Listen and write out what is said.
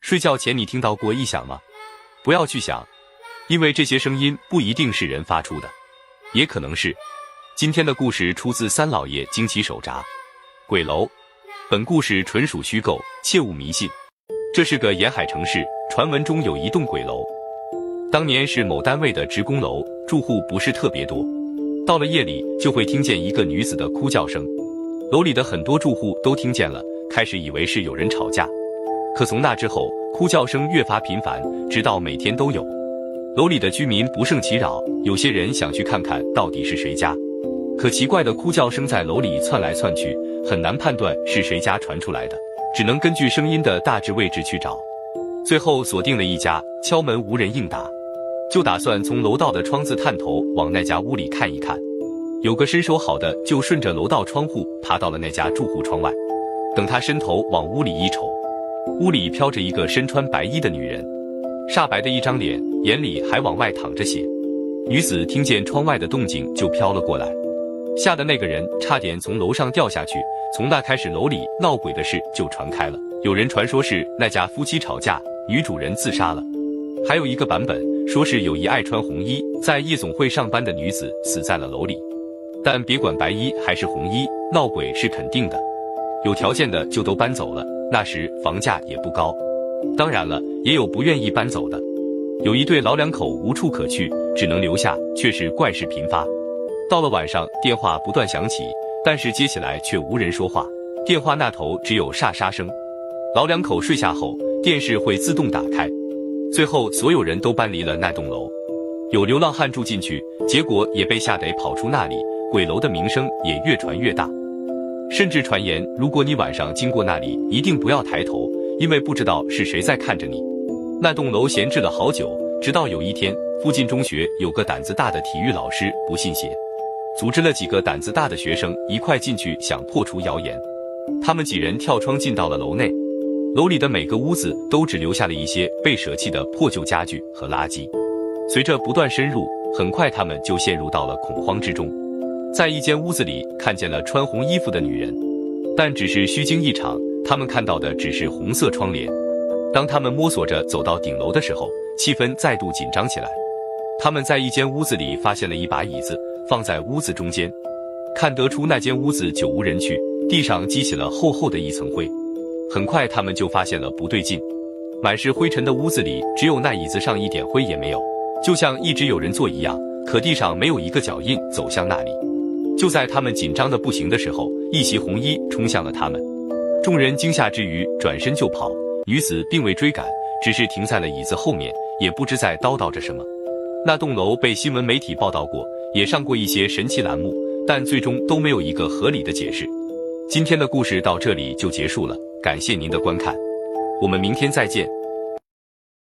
睡觉前你听到过异响吗？不要去想，因为这些声音不一定是人发出的，也可能是。今天的故事出自三老爷惊奇手札。鬼楼，本故事纯属虚构，切勿迷信。这是个沿海城市，传闻中有一栋鬼楼。当年是某单位的职工楼，住户不是特别多，到了夜里就会听见一个女子的哭叫声。楼里的很多住户都听见了，开始以为是有人吵架。可从那之后，哭叫声越发频繁，直到每天都有。楼里的居民不胜其扰，有些人想去看看到底是谁家。可奇怪的哭叫声在楼里窜来窜去，很难判断是谁家传出来的，只能根据声音的大致位置去找。最后锁定了一家，敲门无人应答，就打算从楼道的窗子探头往那家屋里看一看。有个身手好的就顺着楼道窗户爬到了那家住户窗外，等他伸头往屋里一瞅，屋里飘着一个身穿白衣的女人，煞白的一张脸，眼里还往外淌着血。女子听见窗外的动静就飘了过来，吓得那个人差点从楼上掉下去。从那开始，楼里闹鬼的事就传开了。有人传说是那家夫妻吵架，女主人自杀了。还有一个版本说是有一爱穿红衣在夜总会上班的女子死在了楼里。但别管白衣还是红衣，闹鬼是肯定的。有条件的就都搬走了，那时房价也不高。当然了，也有不愿意搬走的。有一对老两口无处可去，只能留下，却是怪事频发。到了晚上，电话不断响起，但是接起来却无人说话，电话那头只有沙沙声。老两口睡下后，电视会自动打开。最后所有人都搬离了那栋楼。有流浪汉住进去，结果也被吓得跑出那里，鬼楼的名声也越传越大。甚至传言，如果你晚上经过那里，一定不要抬头，因为不知道是谁在看着你。那栋楼闲置了好久，直到有一天，附近中学有个胆子大的体育老师不信邪，组织了几个胆子大的学生一块进去想破除谣言。他们几人跳窗进到了楼内，楼里的每个屋子都只留下了一些被舍弃的破旧家具和垃圾。随着不断深入，很快他们就陷入到了恐慌之中。在一间屋子里看见了穿红衣服的女人，但只是虚惊一场，他们看到的只是红色窗帘。当他们摸索着走到顶楼的时候，气氛再度紧张起来。他们在一间屋子里发现了一把椅子，放在屋子中间，看得出那间屋子久无人去，地上积起了厚厚的一层灰。很快他们就发现了不对劲，满是灰尘的屋子里，只有那椅子上一点灰也没有，就像一直有人坐一样，可地上没有一个脚印走向那里。就在他们紧张的不行的时候，一袭红衣冲向了他们，众人惊吓之余转身就跑，女子并未追赶，只是停在了椅子后面，也不知在叨叨着什么。那栋楼被新闻媒体报道过，也上过一些神奇栏目，但最终都没有一个合理的解释。今天的故事到这里就结束了，感谢您的观看，我们明天再见。